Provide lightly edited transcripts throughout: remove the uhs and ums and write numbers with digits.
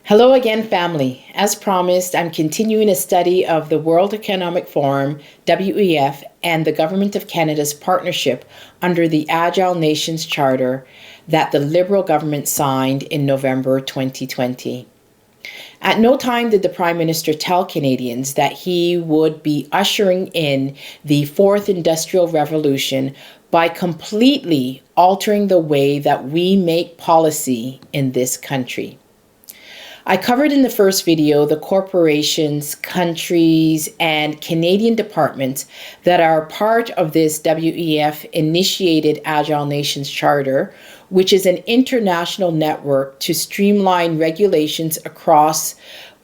Hello again, family. As promised, I'm continuing a study of the World Economic Forum, WEF, and the Government of Canada's partnership under the Agile Nations Charter that the Liberal government signed in November 2020. At no time did the Prime Minister tell Canadians that he would be ushering in the fourth industrial revolution by completely altering the way that we make policy in this country. I covered in the first video the corporations, countries, and Canadian departments that are part of this WEF-initiated Agile Nations Charter, which is an international network to streamline regulations across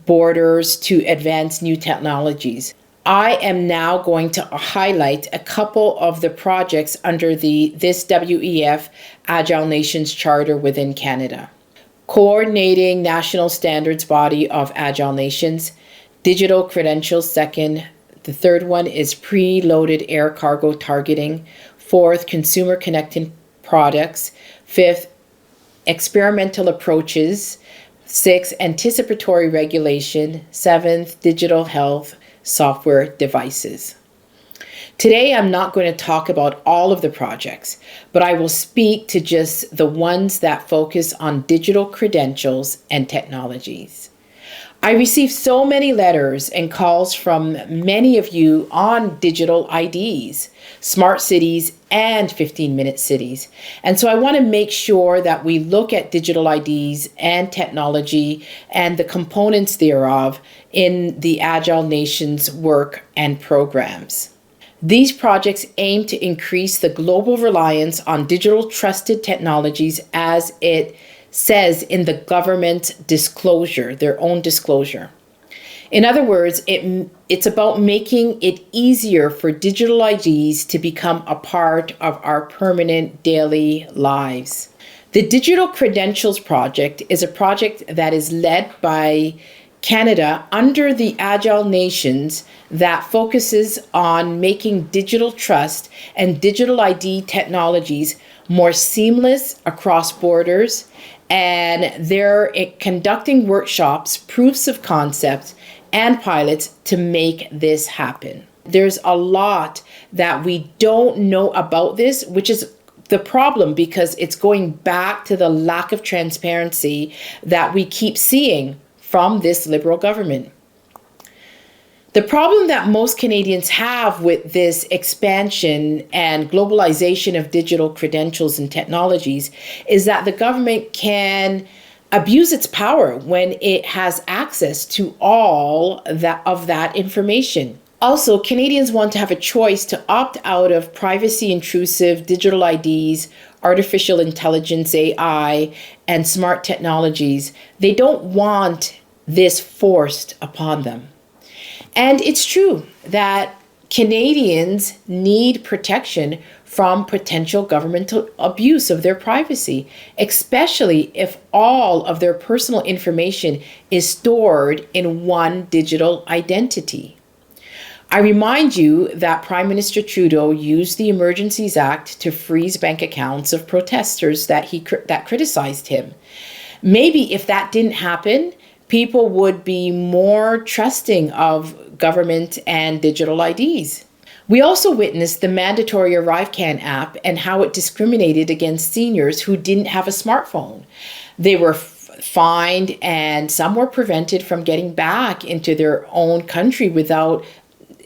borders to advance new technologies. I am now going to highlight a couple of the projects under this WEF Agile Nations Charter within Canada. Coordinating National Standards Body of Agile Nations, Digital Credentials second. The third one is Preloaded Air Cargo Targeting. Fourth, Consumer Connected Products. Fifth, Experimental Approaches. Sixth, Anticipatory Regulation. Seventh, Digital Health Software Devices. Today, I'm not going to talk about all of the projects, but I will speak to just the ones that focus on digital credentials and technologies. I received so many letters and calls from many of you on digital IDs, smart cities, and 15-minute cities. And so I want to make sure that we look at digital IDs and technology and the components thereof in the Agile Nations work and programs. These projects aim to increase the global reliance on digital trusted technologies as it says in the government disclosure, their own disclosure. In other words, it's about making it easier for digital IDs to become a part of our permanent daily lives. The Digital Credentials Project is a project that is led by Canada under the Agile Nations that focuses on making digital trust and digital ID technologies more seamless across borders, and they're conducting workshops, proofs of concept, and pilots to make this happen. There's a lot that we don't know about this, which is the problem because it's going back to the lack of transparency that we keep seeing from this Liberal government. The problem that most Canadians have with this expansion and globalization of digital credentials and technologies is that the government can abuse its power when it has access to all of that information. Also, Canadians want to have a choice to opt out of privacy-intrusive digital IDs, artificial intelligence, AI, and smart technologies. They don't want this forced upon them. And it's true that Canadians need protection from potential governmental abuse of their privacy, especially if all of their personal information is stored in one digital identity. I remind you that Prime Minister Trudeau used the Emergencies Act to freeze bank accounts of protesters that criticized him. Maybe if that didn't happen, people would be more trusting of government and digital IDs. We also witnessed the mandatory ArriveCan app and how it discriminated against seniors who didn't have a smartphone. They were fined and some were prevented from getting back into their own country without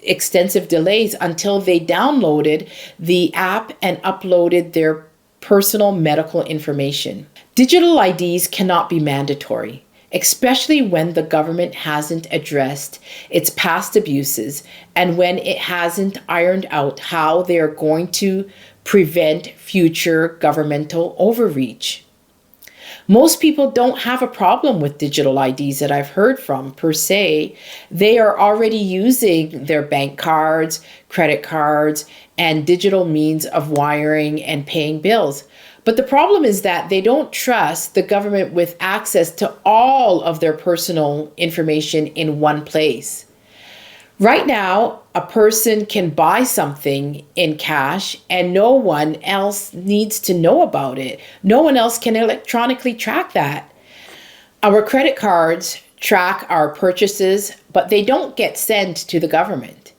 extensive delays until they downloaded the app and uploaded their personal medical information. Digital IDs cannot be mandatory, especially when the government hasn't addressed its past abuses and when it hasn't ironed out how they are going to prevent future governmental overreach. Most people don't have a problem with digital IDs that I've heard from per se. They are already using their bank cards, credit cards, and digital means of wiring and paying bills. But the problem is that they don't trust the government with access to all of their personal information in one place. Right now, a person can buy something in cash and no one else needs to know about it. No one else can electronically track that. Our credit cards track our purchases, but they don't get sent to the government.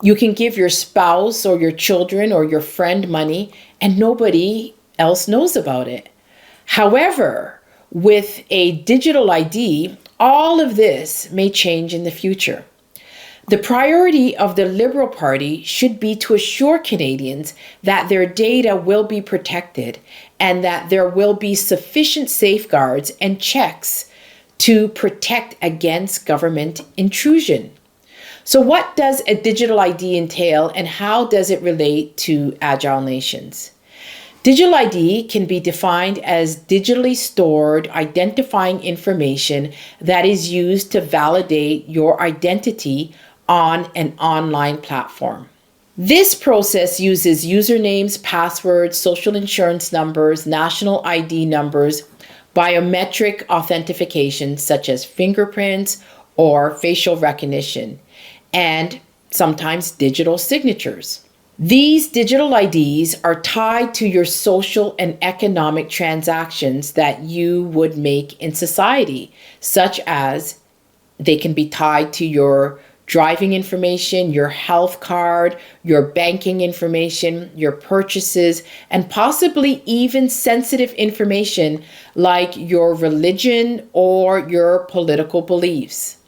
You can give your spouse or your children or your friend money and nobody else knows about it. However, with a digital ID, all of this may change in the future. The priority of the Liberal Party should be to assure Canadians that their data will be protected and that there will be sufficient safeguards and checks to protect against government intrusion. So what does a digital ID entail and how does it relate to Agile Nations? Digital ID can be defined as digitally stored identifying information that is used to validate your identity on an online platform. This process uses usernames, passwords, social insurance numbers, national ID numbers, biometric authentication such as fingerprints or facial recognition, and sometimes digital signatures. These digital IDs are tied to your social and economic transactions that you would make in society, such as they can be tied to your driving information, your health card, your banking information, your purchases, and possibly even sensitive information like your religion or your political beliefs.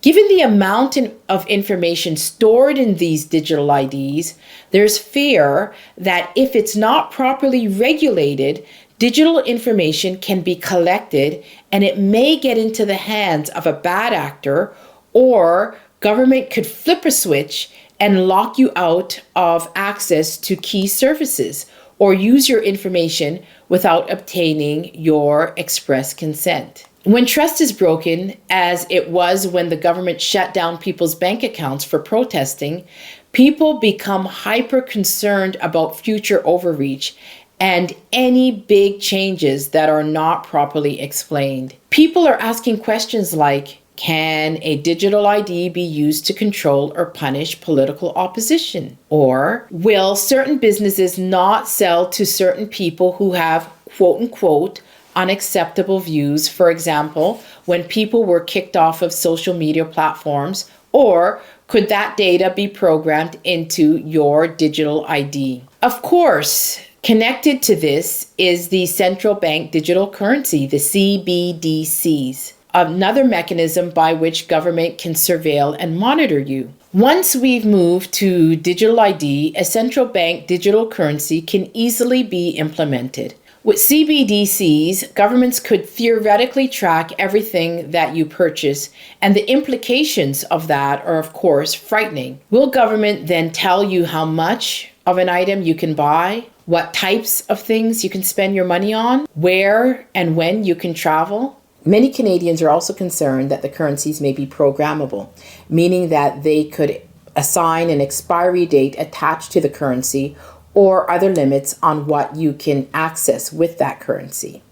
Given the amount of information stored in these digital IDs, there's fear that if it's not properly regulated, digital information can be collected and it may get into the hands of a bad actor, or government could flip a switch and lock you out of access to key services or use your information without obtaining your express consent. When trust is broken, as it was when the government shut down people's bank accounts for protesting, people become hyper concerned about future overreach and any big changes that are not properly explained. People are asking questions like, can a digital ID be used to control or punish political opposition? Or will certain businesses not sell to certain people who have quote unquote unacceptable views, for example, when people were kicked off of social media platforms? Or could that data be programmed into your digital ID? Of course, connected to this is the central bank digital currency, the CBDCs, another mechanism by which government can surveil and monitor you. Once we've moved to digital ID, a central bank digital currency can easily be implemented. With CBDCs, governments could theoretically track everything that you purchase, and the implications of that are, of course, frightening. Will government then tell you how much of an item you can buy, what types of things you can spend your money on, where and when you can travel? Many Canadians are also concerned that the currencies may be programmable, meaning that they could assign an expiry date attached to the currency or other limits on what you can access with that currency.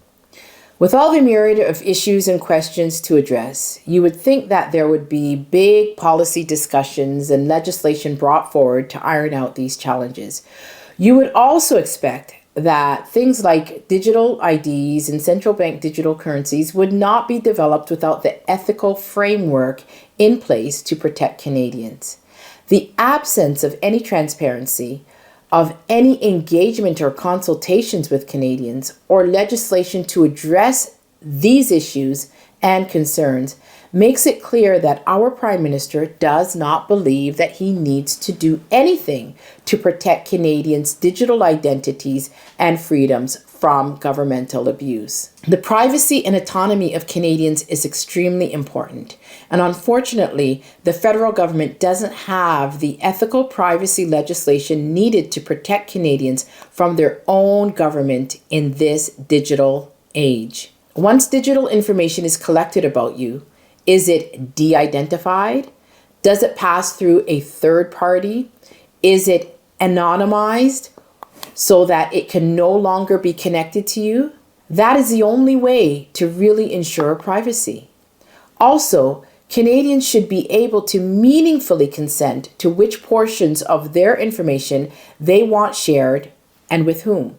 With all the myriad of issues and questions to address, you would think that there would be big policy discussions and legislation brought forward to iron out these challenges. You would also expect that things like digital IDs and central bank digital currencies would not be developed without the ethical framework in place to protect Canadians. The absence of any transparency, of any engagement or consultations with Canadians, or legislation to address these issues and concerns makes it clear that our Prime Minister does not believe that he needs to do anything to protect Canadians' digital identities and freedoms from governmental abuse. The privacy and autonomy of Canadians is extremely important, and unfortunately, the federal government doesn't have the ethical privacy legislation needed to protect Canadians from their own government in this digital age. Once digital information is collected about you, is it de-identified? Does it pass through a third party? Is it anonymized so that it can no longer be connected to you? That is the only way to really ensure privacy. Also, Canadians should be able to meaningfully consent to which portions of their information they want shared and with whom.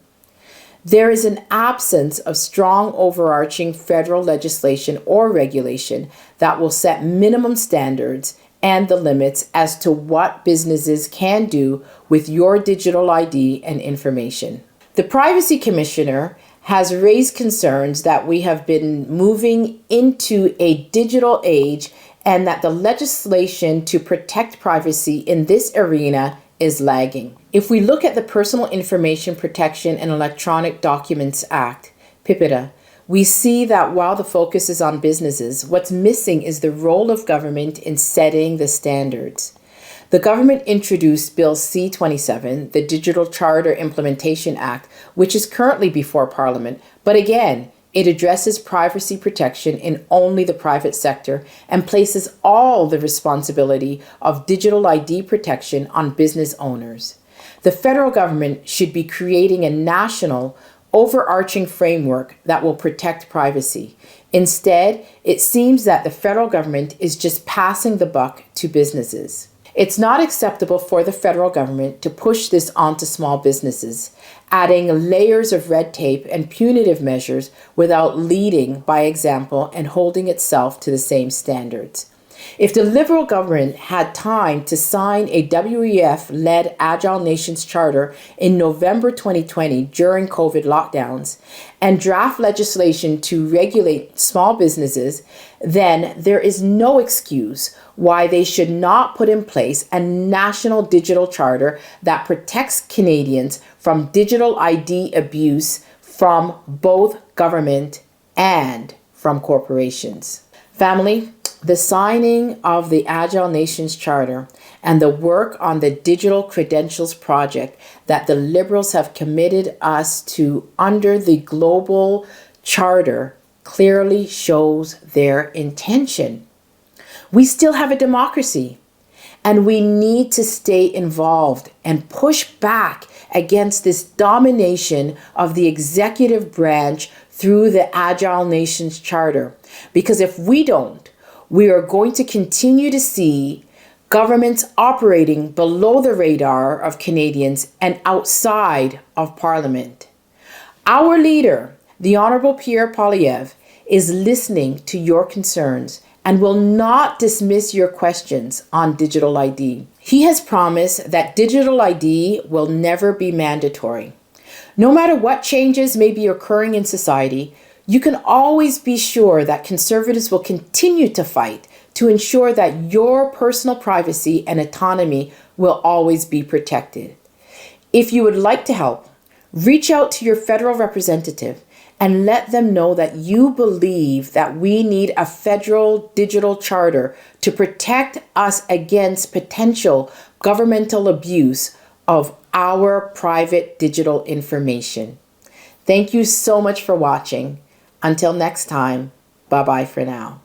There is an absence of strong overarching federal legislation or regulation that will set minimum standards and the limits as to what businesses can do with your digital ID and information. The Privacy Commissioner has raised concerns that we have been moving into a digital age and that the legislation to protect privacy in this arena is lagging. If we look at the Personal Information Protection and Electronic Documents Act, PIPEDA, we see that while the focus is on businesses, what's missing is the role of government in setting the standards. The government introduced Bill C-27, the Digital Charter Implementation Act, which is currently before Parliament, but again, it addresses privacy protection in only the private sector and places all the responsibility of digital ID protection on business owners. The federal government should be creating a national, overarching framework that will protect privacy. Instead, it seems that the federal government is just passing the buck to businesses. It's not acceptable for the federal government to push this onto small businesses, adding layers of red tape and punitive measures without leading by example and holding itself to the same standards. If the Liberal government had time to sign a WEF-led Agile Nations Charter in November 2020 during COVID lockdowns and draft legislation to regulate small businesses, then there is no excuse why they should not put in place a national digital charter that protects Canadians from digital ID abuse from both government and from corporations. Family, the signing of the Agile Nations Charter and the work on the Digital Credentials Project that the Liberals have committed us to under the Global Charter clearly shows their intention. We still have a democracy, and we need to stay involved and push back against this domination of the executive branch through the Agile Nations Charter. Because if we don't, we are going to continue to see governments operating below the radar of Canadians and outside of Parliament. Our leader, the Honorable Pierre Poilievre, is listening to your concerns and will not dismiss your questions on digital ID. He has promised that digital ID will never be mandatory. No matter what changes may be occurring in society, you can always be sure that Conservatives will continue to fight to ensure that your personal privacy and autonomy will always be protected. If you would like to help, reach out to your federal representative and let them know that you believe that we need a federal digital charter to protect us against potential governmental abuse of our private digital information. Thank you so much for watching. Until next time, bye-bye for now.